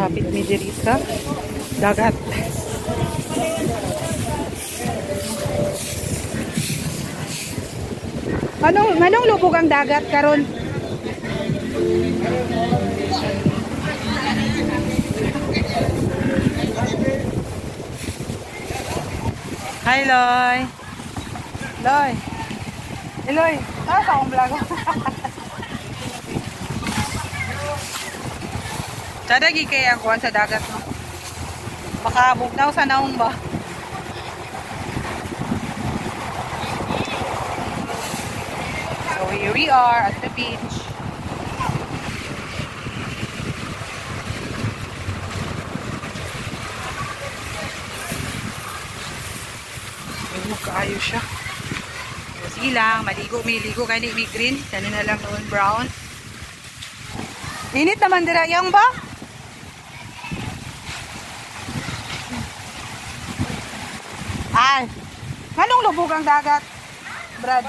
Kapit mi diri sa dagat. Manong lubog ang dagat karon? Hi, Loy. Loy. Eloy, sa akong vlog. Sadagi kaya ang kuwan sa dagat, no? Makabugnaw sa naong ba? So here we are at the beach. Ayun, kaayo siya. Sige lang, maligo, may ligo kaya may green. Sana na lang noon brown. Init naman dira yang ba? Ay, manong lubog ang dagat, Brad?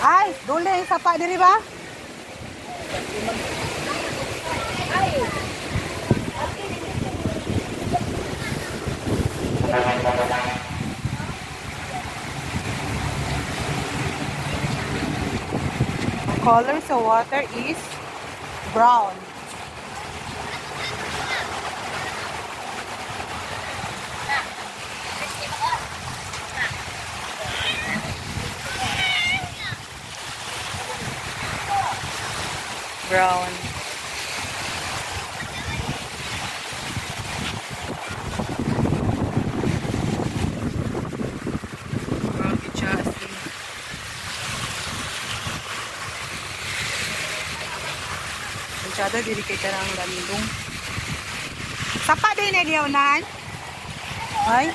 Ay, dole yung sapa diri ba? The color sa water is brown. Brown. Masyada diri kay tarang lamindong. Sapa din na diawnan. Ay.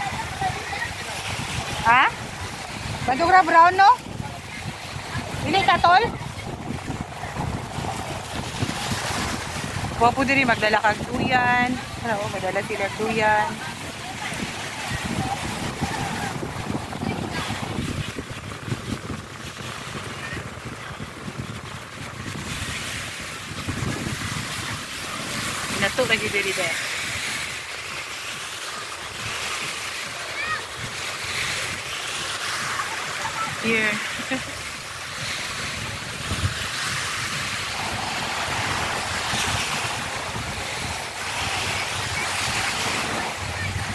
Ha? Badugra brown no? Dili katol? Wapo diri magdala kag duyan. Ano, magdala sila duyan. Nato lagi diri ba. Here.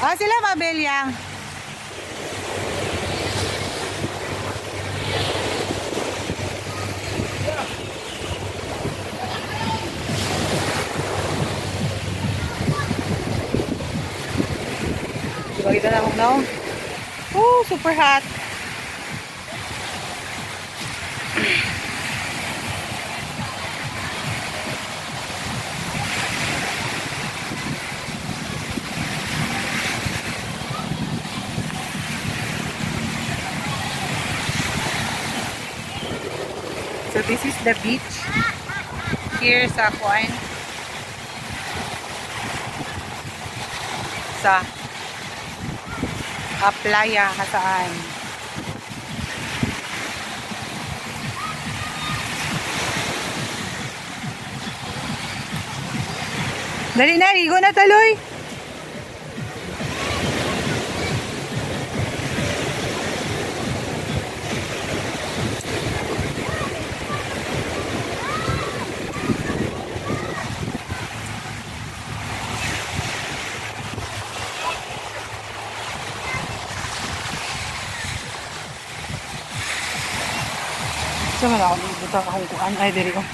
Ah, sila mabelyang. Diba kita na now? Oh, super hot. So this is the beach here sa Kuan, sa playa kasaan. Dali na, ligo na taloy. Saan na ako buta akong kuan? Ay, diri ko.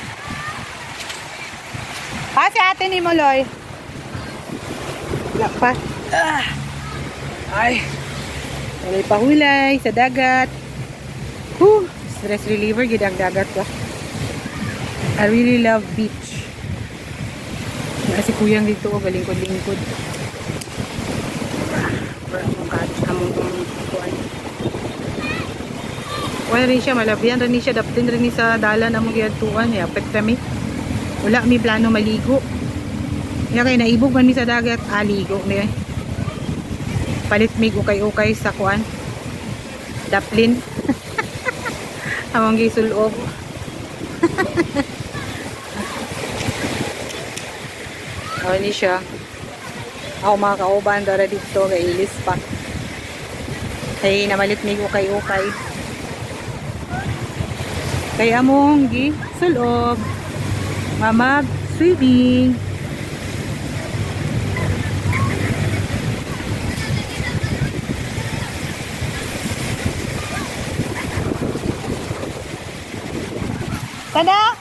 Ha, si ate ni Moloy. Wala pa. Ay. Walay pahulay sa dagat. Stress reliever, gid ang dagat ko. I really love beach. Kasi kuyang dito ko, galingkod-lingkod. Among kuan. Wala rin siya, malabyan rin siya, daptin rin sa dalan na mga giyatuan, apek kami. Wala mi plano maligo. Kaya kayo naibog man mi sa dagat, ligo mi. Palit mi ukay-ukay sa kuan. Daplin. Among gisulob. O ni siya. Ako mga kauban dara dito kay ilis pa. Kay namalit mi ukay-ukay. Kay among gi sulob. Mamag swimming. Tada!